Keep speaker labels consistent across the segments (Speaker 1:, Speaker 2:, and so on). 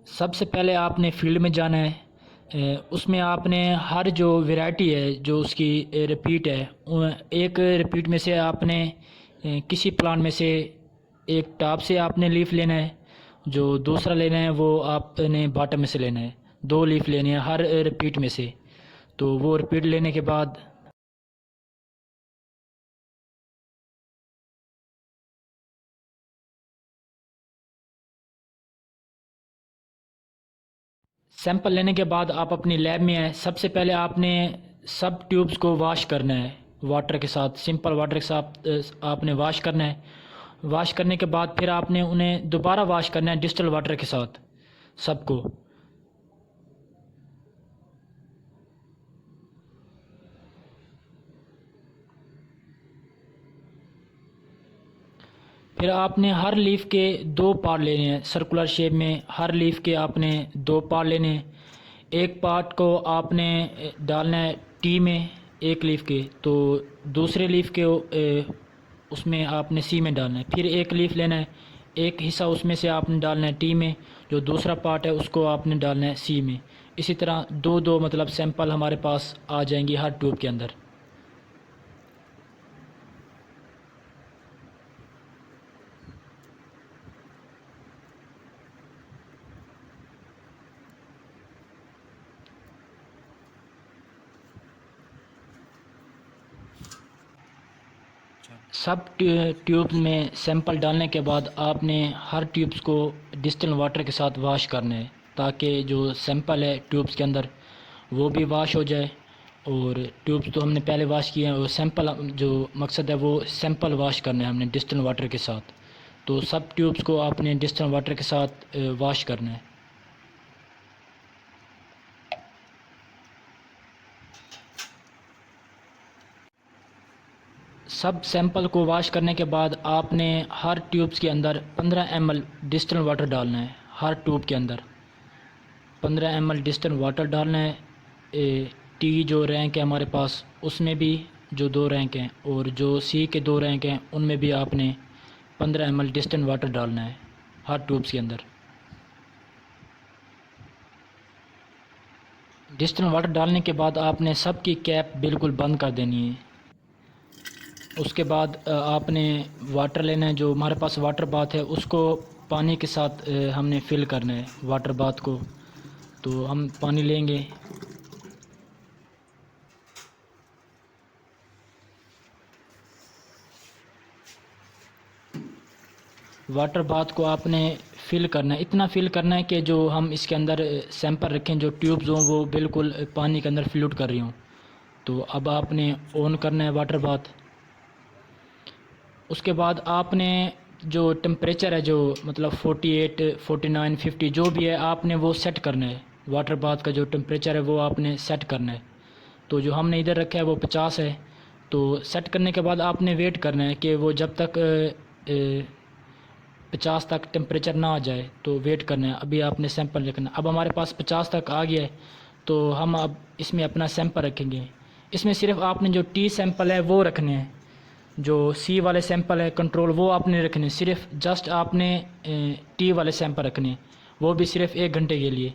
Speaker 1: सबसे पहले आपने फ़ील्ड में जाना है। उसमें आपने हर जो वैरायटी है जो उसकी रिपीट है, एक रिपीट में से आपने किसी प्लांट में से एक टॉप से आपने लीफ लेना है। जो दूसरा लेना है वो आपने बॉटम में से लेना है। 2 लीफ लेनी है हर रिपीट में से। तो वो रिपीट लेने के बाद सैंपल लेने के बाद आप अपनी लैब में आए। सबसे पहले आपने सब ट्यूब्स को वॉश करना है वाटर के साथ, सिंपल वाटर के साथ आपने वॉश करना है। वॉश करने के बाद फिर आपने उन्हें दोबारा वॉश करना है डिस्टिल वाटर के साथ सबको। फिर आपने हर लीफ के 2 पार्ट लेने हैं सर्कुलर शेप में। हर लीफ के आपने 2 पार्ट लेने हैं। एक पार्ट को आपने डालना है टी में एक लीफ के, तो दूसरे लीफ के उसमें आपने सी में डालना है। फिर एक लीफ लेना है, एक हिस्सा उसमें से आपने डालना है टी में, जो दूसरा पार्ट है उसको आपने डालना है सी में। इसी तरह 2-2 मतलब सैंपल हमारे पास आ जाएंगी हर ट्यूब के अंदर। सब ट्यूब्स में सैंपल डालने के बाद आपने हर ट्यूब्स को डिस्टिल वाटर के साथ वॉश करना है, ताकि जो सैंपल है ट्यूब्स के अंदर वो भी वॉश हो जाए। और ट्यूब्स तो हमने पहले वॉश किए हैं, और सैंपल जो मकसद है वो सैंपल वॉश करना है हमने डिस्टिल वाटर के साथ। तो सब ट्यूब्स को आपने डिस्टिल वाटर के साथ वॉश करना है। सब सैंपल को वॉश करने के बाद आपने हर ट्यूब्स के अंदर 15 ml डिस्टिल वाटर डालना है। हर ट्यूब के अंदर 15 ml डिस्टिल वाटर डालना है। टी जो रैंक है हमारे पास उसमें भी जो 2 रैंक हैं, और जो सी के 2 रैंक हैं उनमें भी आपने 15 ml डिस्टिल वाटर डालना है हर ट्यूब्स के अंदर। डिस्टिल वाटर डालने के बाद आपने सबकी कैप बिल्कुल बंद कर देनी है। उसके बाद आपने वाटर लेना है। जो हमारे पास वाटर बाथ है उसको पानी के साथ हमने फिल करना है वाटर बाथ को। तो हम पानी लेंगे। वाटर बाथ को आपने फिल करना है, इतना फिल करना है कि जो हम इसके अंदर सैंपल रखें जो ट्यूब्स हों वो बिल्कुल पानी के अंदर फ्लूट कर रही हों। तो अब आपने ऑन करना है वाटर बाथ। उसके बाद आपने जो टेम्परेचर है जो मतलब 48, 49, 50 जो भी है आपने वो सेट करना है। वाटर बाथ का जो टेम्परेचर है वो आपने सेट करना है। तो जो हमने इधर रखा है वो 50 है। तो सेट करने के बाद आपने वेट करना है कि वो जब तक 50 तक टेम्परेचर ना आ जाए तो वेट करना है। अभी आपने सैंपल रखना। अब हमारे पास 50 तक आ गया है, तो हम अब इसमें अपना सैंपल रखेंगे। इसमें सिर्फ आपने जो टी सैंपल है वो रखने हैं, जो सी वाले सैंपल है कंट्रोल वो आपने रखने। सिर्फ जस्ट आपने टी वाले सैंपल रखने, वो भी सिर्फ 1 घंटे के लिए।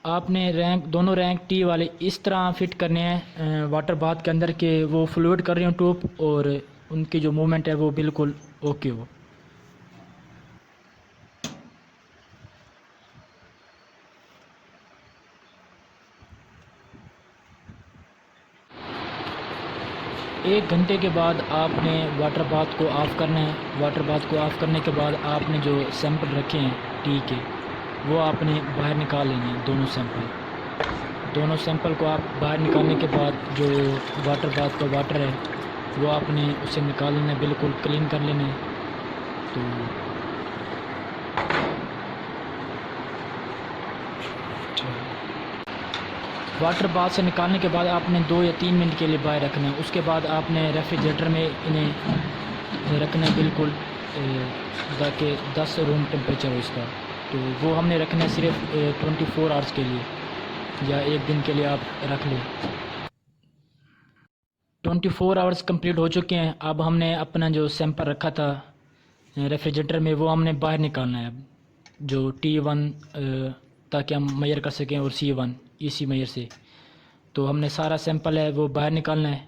Speaker 1: आपने रैंक दोनों रैंक टी वाले इस तरह फिट करने हैं वाटर बाथ के अंदर के वो फ्लूइड कर रही हो ट्यूब, और उनकी जो मूवमेंट है वो बिल्कुल ओके हो। एक घंटे के बाद आपने वाटर बाथ को ऑफ़ करना है। वाटर बाथ को ऑफ़ करने के बाद आपने जो सैंपल रखे हैं टी के वो आपने बाहर निकाल लेने हैं दोनों सैंपल। दोनों सैंपल को आप बाहर निकालने के बाद जो वाटर बाथ का वाटर है वो आपने उसे निकाल लेना है, बिल्कुल क्लीन कर लेना है। तो वाटर बाथ से निकालने के बाद आपने 2 या 3 मिनट के लिए बाहर रखना है। उसके बाद आपने रेफ्रिजरेटर में इन्हें रखना है बिल्कुल, ताकि 10 रूम टेम्परेचर हो इसका। तो वो हमने रखना है सिर्फ 24 आवर्स के लिए, या एक दिन के लिए आप रख लें। 24 आवर्स कंप्लीट हो चुके हैं। अब हमने अपना जो सैंपल रखा था रेफ्रिजरेटर में, वो हमने बाहर निकालना है अब, जो T1, ताकि हम मेजर कर सकें, और C1 इसी मेजर से। तो हमने सारा सैंपल है वो बाहर निकालना है।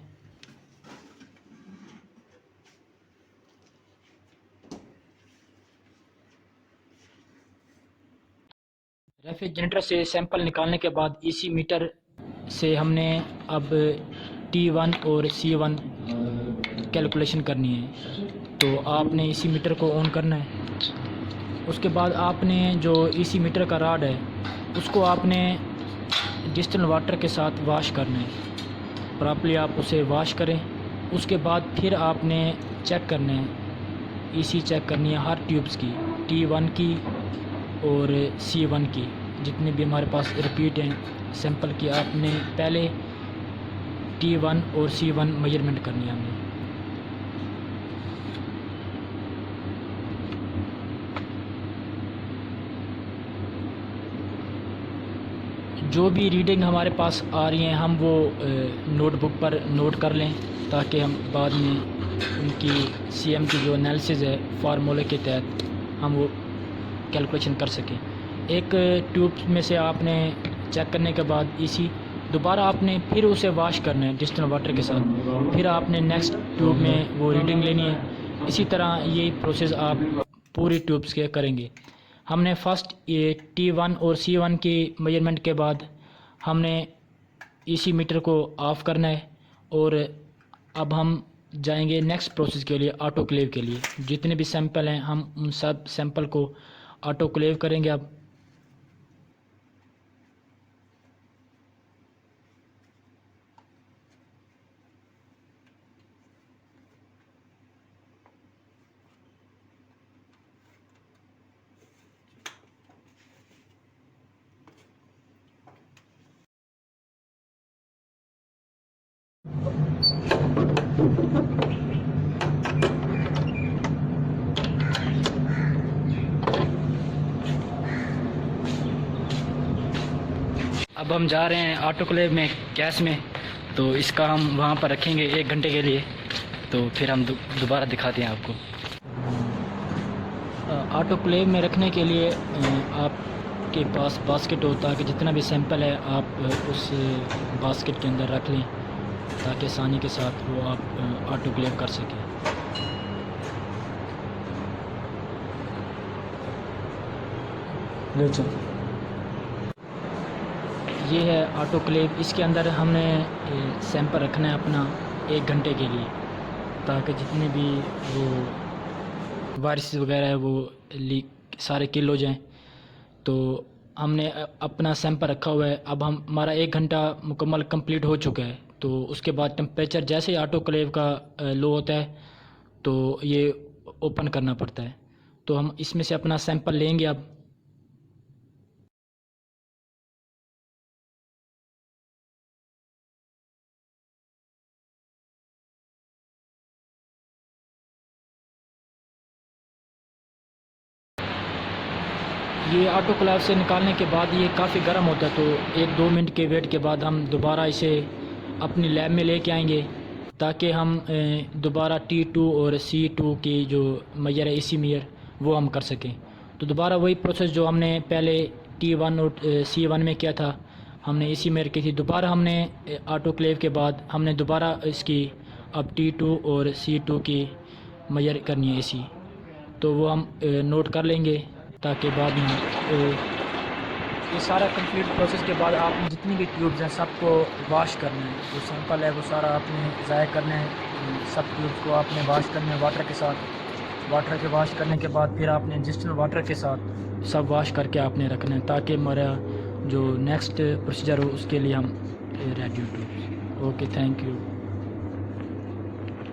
Speaker 1: रेफ्रिजरेटर से सैंपल निकालने के बाद इसी मीटर से हमने अब T1 और C1 कैलकुलेशन करनी है। तो आपने इसी मीटर को ऑन करना है। उसके बाद आपने जो इसी मीटर का रॉड है उसको आपने डिस्टिल्ड वाटर के साथ वॉश करना है। प्रॉपर्ली आप उसे वॉश करें। उसके बाद फिर आपने चेक करना है, इसी चेक करनी है हर ट्यूब्स की, T1 की और C1 की, जितने भी हमारे पास रिपीट हैं सैंपल की। आपने पहले T1 और C1 मेजरमेंट करनी है हमने। जो भी रीडिंग हमारे पास आ रही हैं हम वो नोटबुक पर नोट कर लें, ताकि हम बाद में उनकी CM की जो एनालिसिस है फार्मूले के तहत हम वो कैलकुलेशन कर सकें। एक ट्यूब में से आपने चेक करने के बाद इसी दोबारा आपने फिर उसे वॉश करना है डिस्टिल्ड वाटर के साथ। फिर आपने नेक्स्ट ट्यूब में वो रीडिंग लेनी है। इसी तरह यही प्रोसेस आप पूरी ट्यूब्स के करेंगे। हमने फर्स्ट ये T1 और C1 की मेजरमेंट के बाद हमने इसी मीटर को ऑफ़ करना है, और अब हम जाएंगे नेक्स्ट प्रोसेस के लिए, ऑटोक्लेव के लिए। जितने भी सैंपल हैं हम उन सब सैंपल को ऑटोक्लेव करेंगे अब। अब हम जा रहे हैं ऑटोक्लेव में, गैस में। तो इसका हम वहाँ पर रखेंगे 1 घंटे के लिए। तो फिर हम दोबारा दिखाते हैं आपको। ऑटोक्लेव में रखने के लिए आपके पास बास्केट होता है कि जितना भी सैंपल है आप उस बास्केट के अंदर रख लें, ताकि आसानी के साथ वो आप ऑटोक्लेव कर सकें। ये है ऑटोक्लेव। इसके अंदर हमने सैंपल रखना है अपना 1 घंटे के लिए, ताकि जितने भी वो वायरस वगैरह है वो लीक सारे किल हो जाएं। तो हमने अपना सैंपल रखा हुआ है। अब हमारा 1 घंटा मुकम्मल कंप्लीट हो चुका है। तो उसके बाद टेम्परेचर जैसे ही ऑटोक्लेव का लो होता है तो ये ओपन करना पड़ता है। तो हम इसमें से अपना सैंपल लेंगे अब। ये ऑटोक्लेव से निकालने के बाद ये काफ़ी गर्म होता है, तो 1-2 मिनट के वेट के बाद हम दोबारा इसे अपनी लैब में लेके आएंगे, ताकि हम दोबारा T2 और C2 की जो मेजर है इसी मेजर वो हम कर सकें। तो दोबारा वही प्रोसेस जो हमने पहले T1 और C1 में किया था, हमने इसी मेजर की थी। दोबारा हमने ऑटोक्लेव के बाद हमने दोबारा इसकी अब T2 और C2 की मेजर करनी है इसी। तो वो हम नोट कर लेंगे, ताकि बाद में ये सारा कंप्लीट प्रोसेस के बाद आपने जितनी भी ट्यूब्स हैं सबको वॉश करना है। जो सैंपल है वो सारा आपने ज़ाया करना है। सब ट्यूब्स को आपने वॉश करना है वाटर के साथ। वाटर के वॉश करने के बाद फिर आपने डिस्टिल्ड वाटर के साथ सब वॉश करके आपने रखना है, ताकि हमारा जो नेक्स्ट प्रोसीजर हो उसके लिए हम रेडी हो। Okay, thank you.